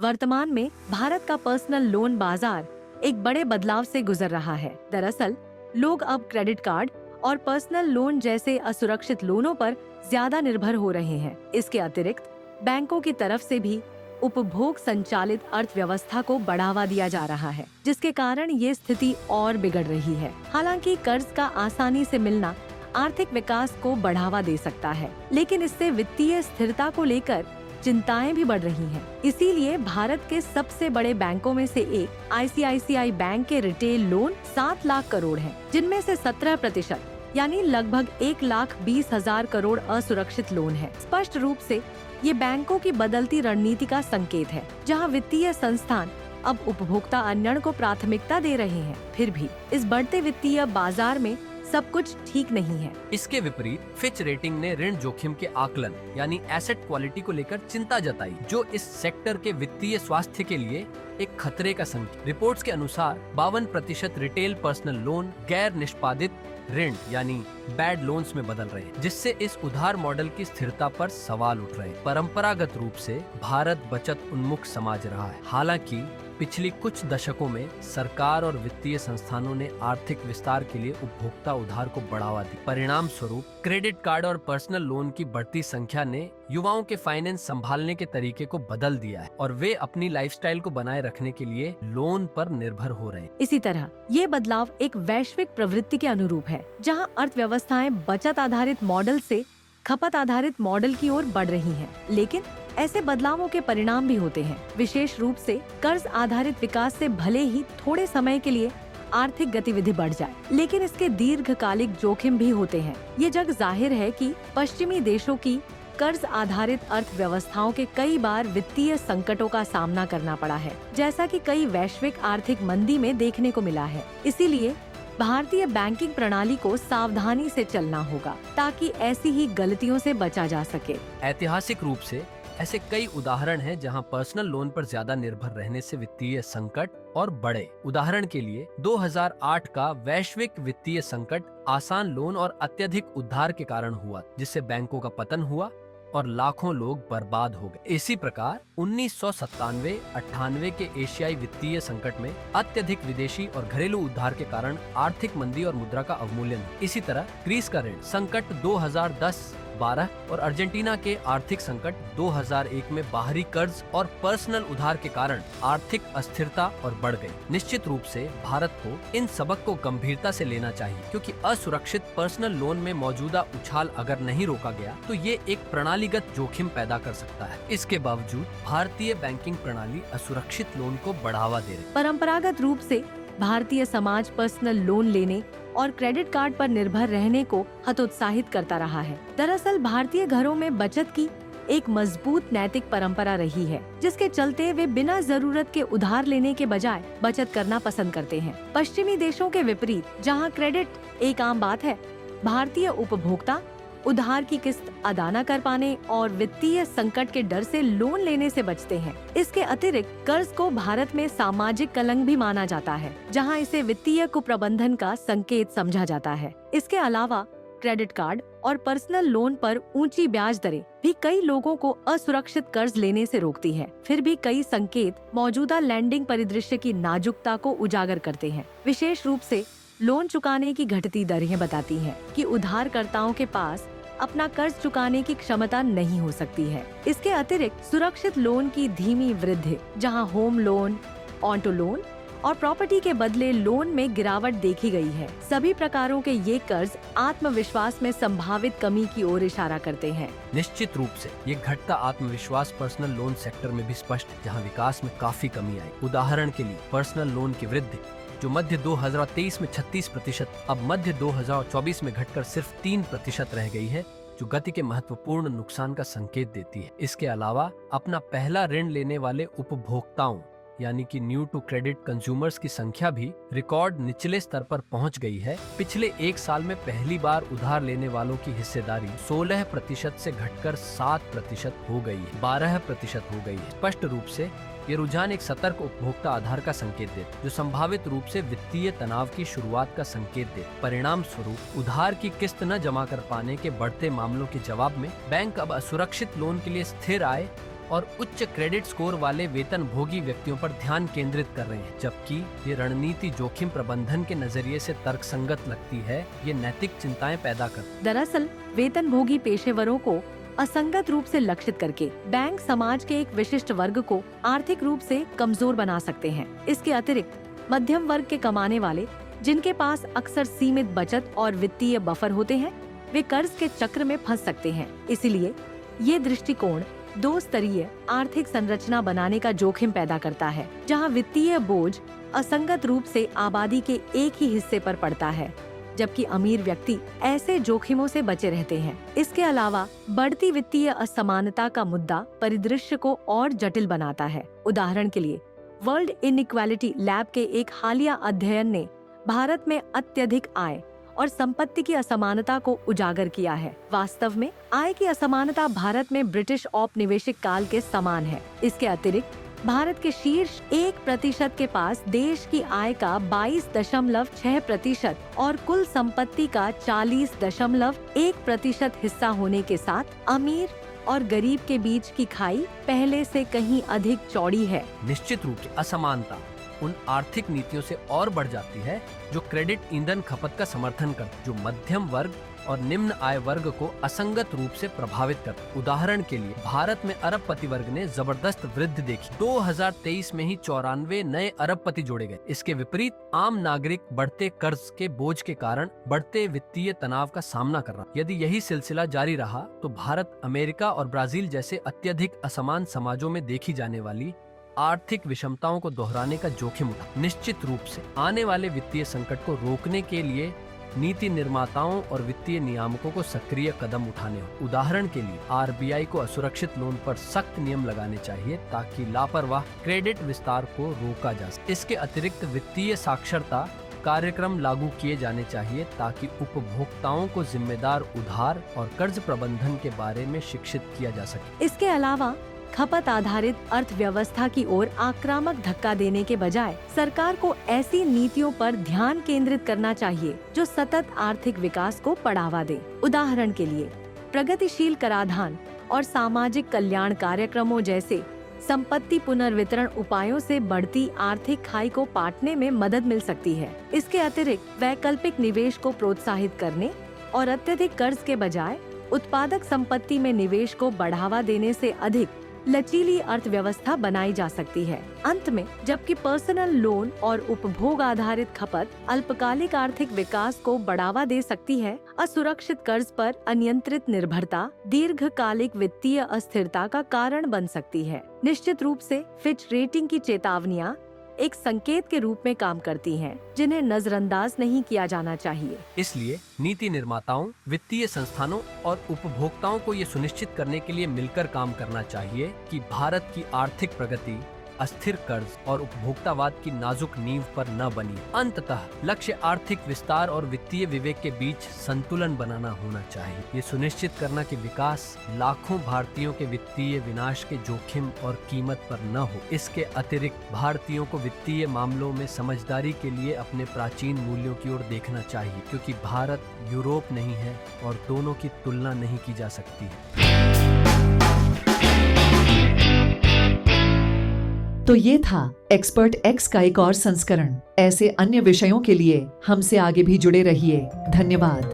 वर्तमान में भारत का पर्सनल लोन बाजार एक बड़े बदलाव से गुजर रहा है। दरअसल लोग अब क्रेडिट कार्ड और पर्सनल लोन जैसे असुरक्षित लोनों पर ज्यादा निर्भर हो रहे हैं। इसके अतिरिक्त बैंकों की तरफ से भी उपभोग संचालित अर्थव्यवस्था को बढ़ावा दिया जा रहा है, जिसके कारण ये स्थिति और बिगड़ रही है। हालांकि कर्ज का आसानी से मिलना आर्थिक विकास को बढ़ावा दे सकता है, लेकिन इससे वित्तीय स्थिरता को लेकर चिंताएं भी बढ़ रही हैं। इसीलिए भारत के सबसे बड़े बैंकों में से एक आईसीआईसीआई बैंक के रिटेल लोन 7 लाख करोड़ हैं, जिनमें से 17% यानी लगभग 1,20,000 करोड़ असुरक्षित लोन है। स्पष्ट रूप से ये बैंकों की बदलती रणनीति का संकेत है, जहां वित्तीय संस्थान अब उपभोक्ता अन्यण को प्राथमिकता दे रहे हैं। फिर भी इस बढ़ते वित्तीय बाजार में सब कुछ ठीक नहीं है। इसके विपरीत फिच रेटिंग ने ऋण जोखिम के आकलन यानी एसेट क्वालिटी को लेकर चिंता जताई, जो इस सेक्टर के वित्तीय स्वास्थ्य के लिए एक खतरे का संकेत। रिपोर्ट्स के अनुसार 52% रिटेल पर्सनल लोन गैर निष्पादित ऋण यानी बैड लोन्स में बदल रहे हैं, जिससे इस उधार मॉडल की स्थिरता पर सवाल उठ रहे हैं। परंपरागत रूप से भारत बचत उन्मुख समाज रहा है। हालांकि पिछली कुछ दशकों में सरकार और वित्तीय संस्थानों ने आर्थिक विस्तार के लिए उपभोक्ता उधार को बढ़ावा दी। परिणाम स्वरूप क्रेडिट कार्ड और पर्सनल लोन की बढ़ती संख्या ने युवाओं के फाइनेंस संभालने के तरीके को बदल दिया है और वे अपनी लाइफस्टाइल को बनाए रखने के लिए लोन पर निर्भर हो रहे हैं। इसी तरह ये बदलाव एक वैश्विक प्रवृत्ति के अनुरूप है, जहां अर्थव्यवस्थाएं बचत आधारित मॉडल से खपत आधारित मॉडल की ओर बढ़ रही हैं। लेकिन ऐसे बदलावों के परिणाम भी होते हैं। विशेष रूप से कर्ज आधारित विकास से भले ही थोड़े समय के लिए आर्थिक गतिविधि बढ़ जाए, लेकिन इसके दीर्घकालिक जोखिम भी होते हैं। ये जग जाहिर है कि पश्चिमी देशों की कर्ज आधारित अर्थव्यवस्थाओं के कई बार वित्तीय संकटों का सामना करना पड़ा है, जैसा कि कई वैश्विक आर्थिक मंदी में देखने को मिला है। इसीलिए भारतीय बैंकिंग प्रणाली को सावधानी से चलना होगा, ताकि ऐसी ही गलतियों से बचा जा सके। ऐतिहासिक रूप से ऐसे कई उदाहरण हैं जहां पर्सनल लोन पर ज्यादा निर्भर रहने से वित्तीय संकट और बढ़े। उदाहरण के लिए 2008 का वैश्विक वित्तीय संकट आसान लोन और अत्यधिक उधार के कारण हुआ, जिससे बैंकों का पतन हुआ और लाखों लोग बर्बाद हो गए। इसी प्रकार 1997-98 के एशियाई वित्तीय संकट में अत्यधिक विदेशी और घरेलू उधार के कारण आर्थिक मंदी और मुद्रा का अवमूल्यन। इसी तरह ग्रीस का ऋण संकट 2010-12 और अर्जेंटीना के आर्थिक संकट 2001 में बाहरी कर्ज और पर्सनल उधार के कारण आर्थिक अस्थिरता और बढ़ गई। निश्चित रूप से भारत को इन सबक को गंभीरता से लेना चाहिए, क्योंकि असुरक्षित पर्सनल लोन में मौजूदा उछाल अगर नहीं रोका गया तो ये एक प्रणालीगत जोखिम पैदा कर सकता है। इसके बावजूद भारतीय बैंकिंग प्रणाली असुरक्षित लोन को बढ़ावा दे रही। परंपरागत रूप से भारतीय समाज पर्सनल लोन लेने और क्रेडिट कार्ड पर निर्भर रहने को हतोत्साहित करता रहा है। दरअसल भारतीय घरों में बचत की एक मजबूत नैतिक परंपरा रही है, जिसके चलते वे बिना जरूरत के उधार लेने के बजाय बचत करना पसंद करते हैं। पश्चिमी देशों के विपरीत, जहां क्रेडिट एक आम बात है, भारतीय उपभोक्ता उधार की किस्त अदा न कर पाने और वित्तीय संकट के डर से लोन लेने से बचते हैं। इसके अतिरिक्त कर्ज को भारत में सामाजिक कलंक भी माना जाता है, जहां इसे वित्तीय कुप्रबंधन का संकेत समझा जाता है। इसके अलावा क्रेडिट कार्ड और पर्सनल लोन पर ऊंची ब्याज दरें भी कई लोगों को असुरक्षित कर्ज लेने से रोकती है। फिर भी कई संकेत मौजूदा लैंडिंग परिदृश्य की नाजुकता को उजागर करते हैं। विशेष रूप से लोन चुकाने की घटती दरें बताती हैं कि उधारकर्ताओं के पास अपना कर्ज चुकाने की क्षमता नहीं हो सकती है। इसके अतिरिक्त सुरक्षित लोन की धीमी वृद्धि, जहां होम लोन, ऑटो लोन और प्रॉपर्टी के बदले लोन में गिरावट देखी गई है। सभी प्रकारों के ये कर्ज आत्मविश्वास में संभावित कमी की ओर इशारा करते हैं। निश्चित रूप से ये घटता आत्मविश्वास पर्सनल लोन सेक्टर में भी स्पष्ट है, जहां विकास में काफी कमी आई। उदाहरण के लिए पर्सनल लोन की वृद्धि, जो मध्य 2023 में 36%, अब मध्य 2024 में घटकर सिर्फ 3% रह गई है, जो गति के महत्वपूर्ण नुकसान का संकेत देती है। इसके अलावा अपना पहला ऋण लेने वाले उपभोक्ताओं यानी कि न्यू टू क्रेडिट कंज्यूमर्स की संख्या भी रिकॉर्ड निचले स्तर पर पहुंच गई है। पिछले एक साल में पहली बार उधार लेने वालों की हिस्सेदारी 16% से घटकर 7% हो गई है, 12% हो गई है। स्पष्ट रूप से ये रुझान एक सतर्क उपभोक्ता आधार का संकेत देता है, जो संभावित रूप से वित्तीय तनाव की शुरुआत का संकेत देता। परिणाम स्वरूप उधार की किस्त न जमा कर पाने के बढ़ते मामलों के जवाब में बैंक अब असुरक्षित लोन के लिए स्थिर आय और उच्च क्रेडिट स्कोर वाले वेतन भोगी व्यक्तियों पर ध्यान केंद्रित कर रहे हैं। जबकि ये रणनीति जोखिम प्रबंधन के नजरिए से तर्कसंगत लगती है, ये नैतिक चिंताएं पैदा करती। दरअसल वेतन भोगी पेशेवरों को असंगत रूप से लक्षित करके बैंक समाज के एक विशिष्ट वर्ग को आर्थिक रूप से कमजोर बना सकते हैं। इसके अतिरिक्त मध्यम वर्ग के कमाने वाले, जिनके पास अक्सर सीमित बचत और वित्तीय बफर होते हैं, वे कर्ज के चक्र में फंस सकते हैं। इसीलिए ये दृष्टिकोण दो स्तरीय आर्थिक संरचना बनाने का जोखिम पैदा करता है, जहां वित्तीय बोझ असंगत रूप से आबादी के एक ही हिस्से पर पड़ता है, जबकि अमीर व्यक्ति ऐसे जोखिमों से बचे रहते हैं। इसके अलावा बढ़ती वित्तीय असमानता का मुद्दा परिदृश्य को और जटिल बनाता है। उदाहरण के लिए वर्ल्ड इनइक्वालिटी लैब के एक हालिया अध्ययन ने भारत में अत्यधिक आय और संपत्ति की असमानता को उजागर किया है। वास्तव में आय की असमानता भारत में ब्रिटिश औपनिवेशिक काल के समान है। इसके अतिरिक्त भारत के शीर्ष 1% के पास देश की आय का 22.6% और कुल संपत्ति का 40.1% हिस्सा होने के साथ अमीर और गरीब के बीच की खाई पहले से कहीं अधिक चौड़ी है। निश्चित रूप से असमानता उन आर्थिक नीतियों से और बढ़ जाती है जो क्रेडिट ईंधन खपत का समर्थन करते, जो मध्यम वर्ग और निम्न आय वर्ग को असंगत रूप से प्रभावित करते। उदाहरण के लिए भारत में अरबपति वर्ग ने जबरदस्त वृद्धि देखी। 2023 में ही 94 नए अरबपति जोड़े गए। इसके विपरीत आम नागरिक बढ़ते कर्ज के बोझ के कारण बढ़ते वित्तीय तनाव का सामना कर रहा। यदि यही सिलसिला जारी रहा तो भारत, अमेरिका और ब्राजील जैसे अत्यधिक असमान समाजों में देखी जाने वाली आर्थिक विषमताओं को दोहराने का जोखिम उठा। निश्चित रूप से आने वाले वित्तीय संकट को रोकने के लिए नीति निर्माताओं और वित्तीय नियामकों को सक्रिय कदम उठाने हों। उदाहरण के लिए आरबीआई को असुरक्षित लोन पर सख्त नियम लगाने चाहिए ताकि लापरवाह क्रेडिट विस्तार को रोका जा सके। इसके अतिरिक्त वित्तीय साक्षरता कार्यक्रम लागू किए जाने चाहिए ताकि उपभोक्ताओं को जिम्मेदार उधार और कर्ज प्रबंधन के बारे में शिक्षित किया जा सके। इसके अलावा खपत आधारित अर्थव्यवस्था की ओर आक्रामक धक्का देने के बजाय सरकार को ऐसी नीतियों पर ध्यान केंद्रित करना चाहिए जो सतत आर्थिक विकास को बढ़ावा दे। उदाहरण के लिए प्रगतिशील कराधान और सामाजिक कल्याण कार्यक्रमों जैसे संपत्ति पुनर्वितरण उपायों से बढ़ती आर्थिक खाई को पाटने में मदद मिल सकती है। इसके अतिरिक्त वैकल्पिक निवेश को प्रोत्साहित करने और अत्यधिक कर्ज के बजाय उत्पादक संपत्ति में निवेश को बढ़ावा देने से अधिक लचीली अर्थव्यवस्था बनाई जा सकती है। अंत में, जबकि पर्सनल लोन और उपभोग आधारित खपत अल्पकालिक आर्थिक विकास को बढ़ावा दे सकती है, असुरक्षित कर्ज पर अनियंत्रित निर्भरता दीर्घकालिक वित्तीय अस्थिरता का कारण बन सकती है। निश्चित रूप से फिच रेटिंग की चेतावनियां एक संकेत के रूप में काम करती हैं, जिन्हें नजरअंदाज नहीं किया जाना चाहिए। इसलिए नीति निर्माताओं, वित्तीय संस्थानों और उपभोक्ताओं को ये सुनिश्चित करने के लिए मिलकर काम करना चाहिए कि भारत की आर्थिक प्रगति अस्थिर कर्ज और उपभोक्तावाद की नाजुक नींव पर न बनी। अंततः लक्ष्य आर्थिक विस्तार और वित्तीय विवेक के बीच संतुलन बनाना होना चाहिए। ये सुनिश्चित करना कि विकास लाखों भारतीयों के वित्तीय विनाश के जोखिम और कीमत पर न हो। इसके अतिरिक्त भारतीयों को वित्तीय मामलों में समझदारी के लिए अपने प्राचीन मूल्यों की ओर देखना चाहिए, क्योंकि भारत यूरोप नहीं है और दोनों की तुलना नहीं की जा सकती है। तो ये था एक्सपर्ट एक्स का एक और संस्करण। ऐसे अन्य विषयों के लिए हमसे आगे भी जुड़े रहिए। धन्यवाद।